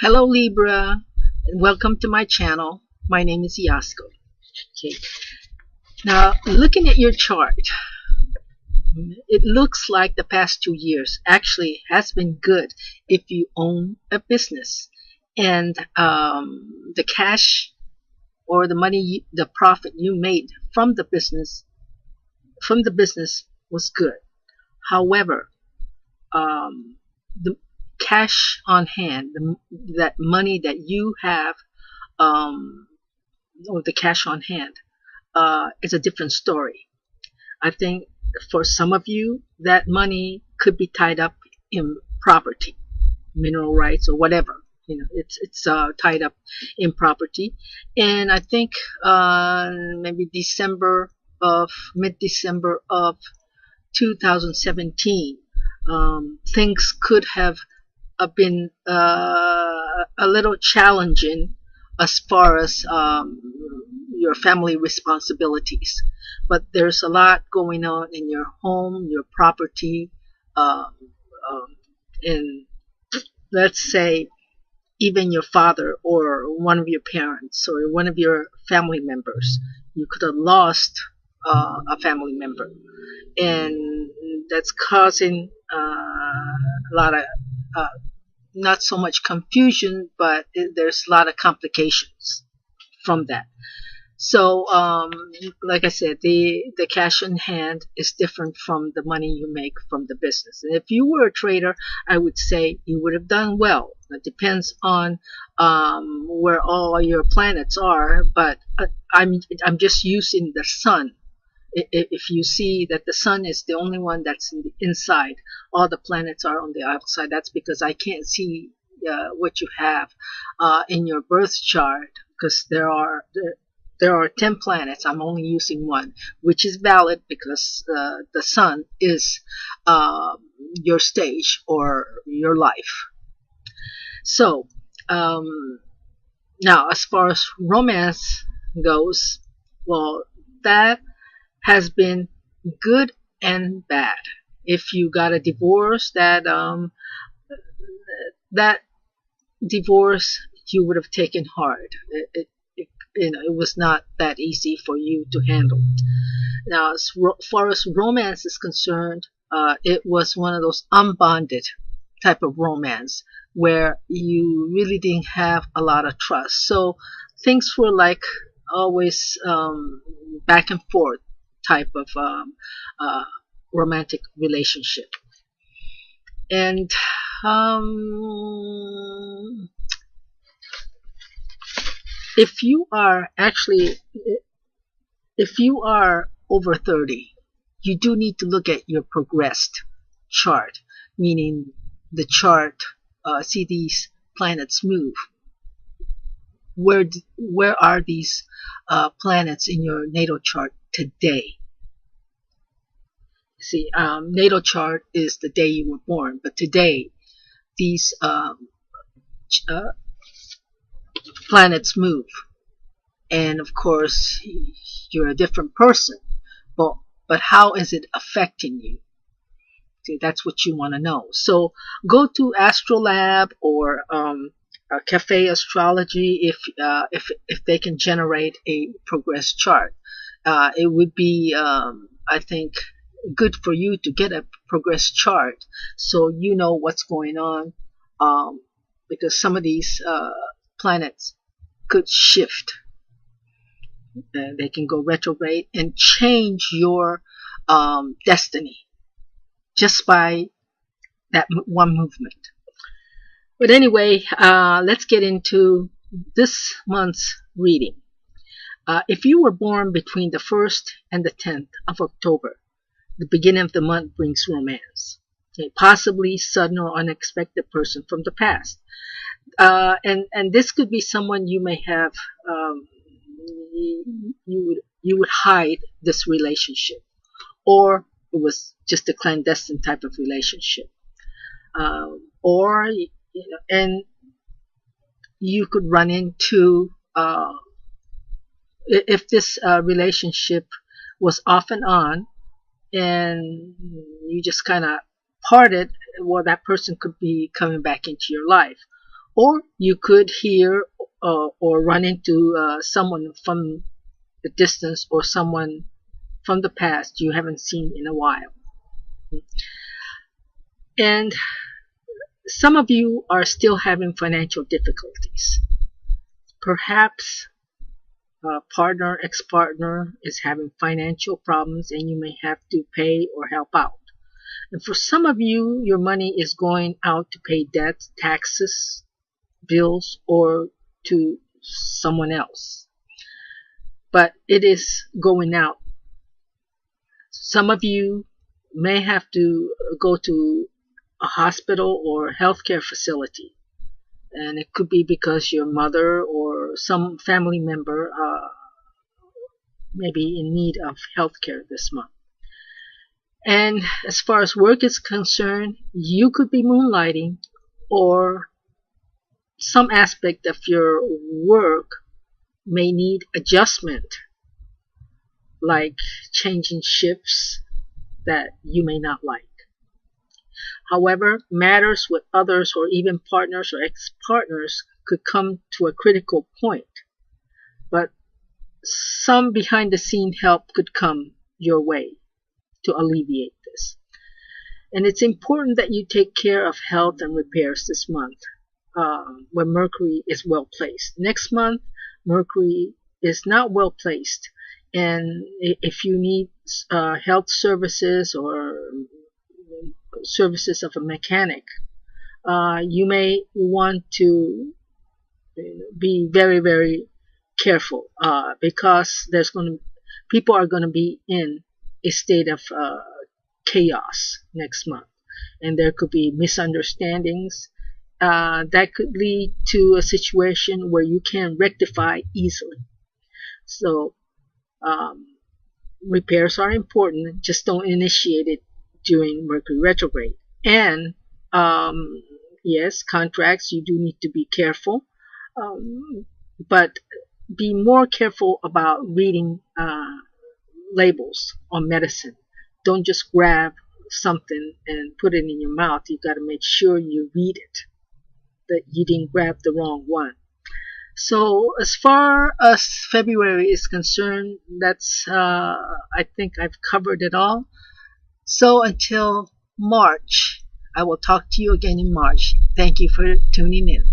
Hello Libra, and welcome to my channel. My name is Yasko. Okay. Now, looking at your chart, it looks like the past 2 years actually has been good if you own a business, and the cash or the money, the profit you made from the business was good. However, the cash on hand, that money that you have, or the cash on hand, is a different story. I think for some of you, that money could be tied up in property, mineral rights, or whatever. It's tied up in property, and I think maybe mid-December of 2017, things could have been a little challenging as far as your family responsibilities. But there's a lot going on in your home, your property, um, and let's say even your father or one of your parents or one of your family members. You could have lost a family member, and that's causing a lot of not so much confusion, but there's a lot of complications from that. So, like I said, the cash in hand is different from the money you make from the business. And if you were a trader, I would say you would have done well. It depends on where all your planets are, but I'm just using the sun. If you see that the sun is the only one that's in the inside, all the planets are on the outside. That's because I can't see what you have in your birth chart, because there are 10 planets. I'm only using one, which is valid because the sun is your stage or your life. So now, as far as romance goes, well, that has been good and bad. If you got a divorce, that divorce you would have taken hard. It was not that easy for you to handle. Now, as far as romance is concerned, it was one of those unbonded type of romance where you really didn't have a lot of trust. So things were like always back and forth type of romantic relationship. And if you are over 30, you do need to look at your progressed chart, meaning the chart, see these planets move. Where are these planets in your natal chart today? See, natal chart is the day you were born, but today these planets move, and of course you're a different person. But how is it affecting you? See, that's what you want to know. So go to Astrolab or Cafe Astrology if they can generate a progress chart. It would be, I think, good for you to get a progress chart so you know what's going on, because some of these planets could shift. They can go retrograde and change your destiny just by that one movement. But anyway, let's get into this month's reading. If you were born between the 1st and the 10th of October, the beginning of the month brings romance, a possibly sudden or unexpected person from the past. And this could be someone you may have, you would hide this relationship, or it was just a clandestine type of relationship, and you could run into, if this relationship was off and on, and you just kind of parted, well, that person could be coming back into your life. Or you could hear or run into someone from the distance or someone from the past you haven't seen in a while. And some of you are still having financial difficulties. Perhaps a partner, ex-partner is having financial problems and you may have to pay or help out. And for some of you, your money is going out to pay debts, taxes, bills, or to someone else. But it is going out. Some of you may have to go to a hospital or healthcare facility. And it could be because your mother or some family member may be in need of healthcare this month. And as far as work is concerned, you could be moonlighting, or some aspect of your work may need adjustment, like changing shifts that you may not like. However, matters with others or even partners or ex-partners could come to a critical point, but some behind-the-scene help could come your way to alleviate this. And it's important that you take care of health and repairs this month when Mercury is well placed. Next month, Mercury is not well placed, and if you need health services or services of a mechanic, you may want to be very, very careful because people are going to be in a state of chaos next month, and there could be misunderstandings that could lead to a situation where you can't rectify easily. So repairs are important. Just don't initiate it during Mercury retrograde. And yes, contracts, you do need to be careful, but be more careful about reading labels on medicine. Don't just grab something and put it in your mouth. You got to make sure you read it, that you didn't grab the wrong one. So as far as February is concerned, that's I think I've covered it all. So until March, I will talk to you again in March. Thank you for tuning in.